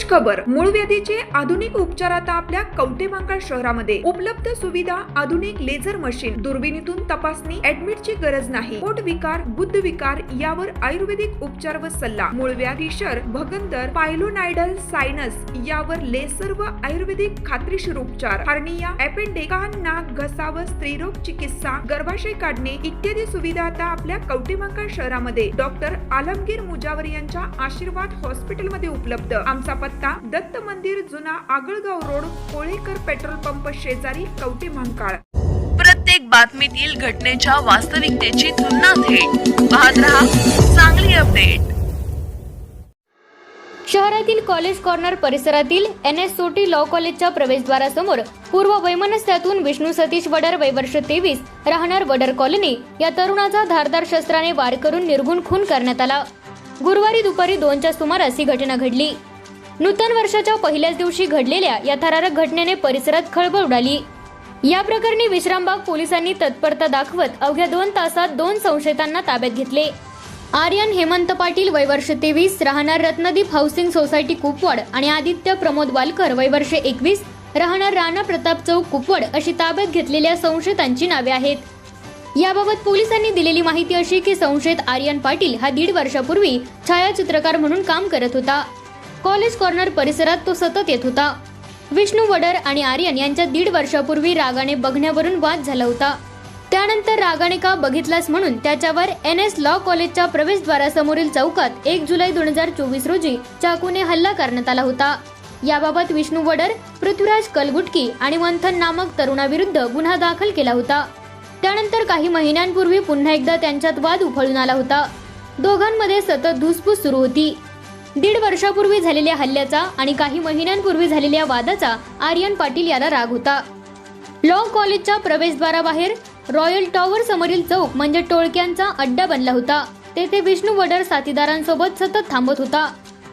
खबर मूळ व्याधीचे आधुनिक उपचार आता आपल्या कवठेमहांकाळ शहरामध्ये उपलब्ध सुविधा आधुनिक लेझर मशीन दुर्बिणीतून तपासणी ऍडमिटची गरज नाही पोट विकार बुद्ध विकार यावर आयुर्वेदिक उपचार व सल्ला मूळव्याध फिशर भगंदर पायलोनायडल सायनस यावर लेसर व आयुर्वेदिक खात्रीशीर उपचार हार्निया अपेंडिक्स कान नाक घसा व स्त्रीरोग चिकित्सा गर्भाशय काढणे इत्यादी सुविधा आता आपल्या कवठेमहांकाळ शहरामध्ये डॉक्टर आलमगीर मुजावर यांच्या आशीर्वाद हॉस्पिटल मध्ये उपलब्ध। आमचा पत्ता दत्त मंदिर जुना Agalgaon road Kolekar petrol pump शेजारी कवठेमहांकाळ। प्रत्येक बातमीतील घटनेच्या वास्तविकतेची तुलना थेट पाहत रहा चांगली अपडेट। शहरातील कॉलेज कॉर्नर परिसरातील NS सोटी लॉ कॉलेजच्या प्रवेशद्वारासमोर पूर्व वैमनस्यातून विष्णू सतीश वडर वय वर्ष 23 राहणार वडर कॉलनी या तरुणाचा धारदार शस्त्राने वार करून निर्घुण खून करण्यात आला। गुरुवारी दुपारी 2च्या सुमारास ही घटना घडली। नूतन वर्षाच्या पहिल्याच दिवशी घडलेल्या या थरारक घटनेने परिसरात खळबळ उडाली। या प्रकरणी विश्रामबाग पोलिसांनी तत्परता दाखवत अवघ्या 2 तासात 2 संशयितांना ताब्यात घेतले। आर्यन हेमंत पाटील वय वर्ष 23 राहणार रत्नदीप हाऊसिंग सोसायटी कुपवाड आणि आदित्य प्रमोद वालकर वय वर्ष 21 राहणार राणा प्रताप चौक कुपवाड अशी ताब्यात घेतलेल्या संशयितांची नावे आहेत। याबाबत पोलिसांनी दिलेली माहिती अशी की संशयित आर्यन पाटील हा 1.5 वर्षापूर्वी छायाचित्रकार म्हणून काम करत होता। कॉलेज कॉर्नर परिसरात तो सतत येत होता। विष्णू वडर आणि आर्यन यांच्या 1.5 वर्षापूर्वी रागाने बघण्यावरून वाद झाला होता। त्यानंतर रागाने का बघितलास म्हणून त्याच्यावर NS लॉ कॉलेजच्या प्रवेशद्वारासमोरील चौकात 1 जुलै 2024 रोजी चाकूने हल्ला करण्यात आला होता। याबाबत विष्णू वडर, पृथ्वीराज कलगुटकी आणि मंथन नामक तरुणाविरुद्ध गुन्हा दाखल केला होता। त्यानंतर काही महिन्यांपूर्वी पुन्हा एकदा त्यांच्यात वाद उफाळून आला होता। दोघांमध्ये सतत धुसफूस सुरू होती। 1.5 वर्षापूर्वी झालेल्या हल्ल्याचा आणि काही महिन्यांपूर्वी झालेल्या वादाचा आर्यन पाटील याला राग होता। लॉ कॉलेजच्या प्रवेशद्वाराबाहेर रॉयल टॉवर समोरील चौक म्हणजे टोळक्यांचा अड्डा बनला होता। तेथे विष्णू वडर साथीदारांसोबत सतत थांबत होता।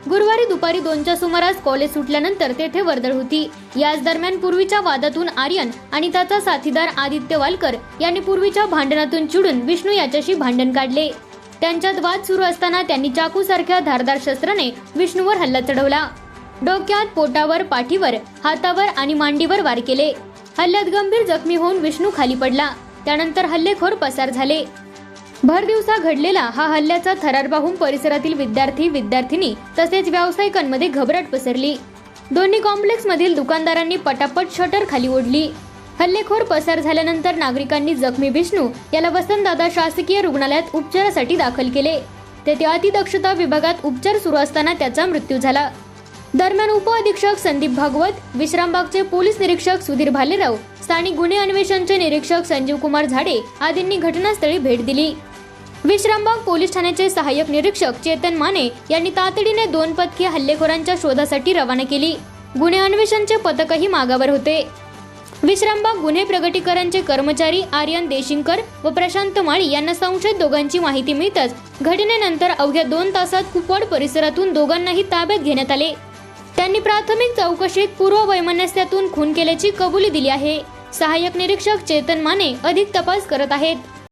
गुरुवारी दुपारी 2च्या सुमारास कॉलेज सुटल्यानंतर तेथे वर्दळ होती। याच दरम्यान पूर्वीच्या वादातून आर्यन आणि त्याचा साथीदार आदित्य वालकर यांनी पूर्वीच्या भांडणातून चिडून विष्णू याच्याशी भांडण काढले। त्यांच्यात वाद सुरू असताना त्यांनी चाकूसारख्या धारदार शस्त्राने विष्णूवर हल्ला चढवला। डोक्यात, पोटावर, पाठीवर, हातावर आणि मांडीवर वार केले। हल्ल्यात गंभीर जखमी होऊन विष्णू खाली पडला। त्यानंतर हल्लेखोर पसार झाले। भर दिवसा घडलेला हा हल्ल्याचा थरार पाहून परिसरातील विद्यार्थी विद्यार्थिनी तसेच व्यावसायिकांमध्ये घबराट पसरली। दोन्ही कॉम्प्लेक्स मधील दुकानदारांनी पटापट शटर खाली ओढली। हल्लेखोर पसार झाल्यानंतर नागरिकांनी जखमी विष्णू याला वसंतदादा शासकीय रुग्णालयात उपचारासाठी दाखल केले। तेथे अतिदक्षता विभागात उपचार सुरू असताना त्याचा मृत्यू झाला। दरम्यान उपअधीक्षक संदीप भागवत, विश्रामबागचे पोलीस निरीक्षक सुधीर भालेराव, स्थानिक गुन्हे अन्वेषणचे निरीक्षक संजीव कुमार झाडे आदींनी घटनास्थळी भेट दिली। विश्रामबाग पोलीस ठाण्याचे सहाय्यक निरीक्षक चेतन माने यांनी तातडीने 2 पथके हल्लेखोरांच्या शोधासाठी रवाना केली। गुन्हे अन्वेषणचे पथकही मागावर होते। विश्रामबाग गुन्हे प्रगटीकरणचे कर्मचारी आर्यन देशिंकर व प्रशांत माळी यांना संशयित दोघांची माहिती मिळताच घटनेनंतर अवघ्या 2 तासात कुपवाड परिसरातून दोघांनाही ताब्यात घेण्यात आले। त्यांनी प्राथमिक चौकशीत पूर्व वैमनस्यातून खून केल्याची कबुली दिली आहे। सहाय्यक निरीक्षक चेतन माने अधिक तपास करत आहेत।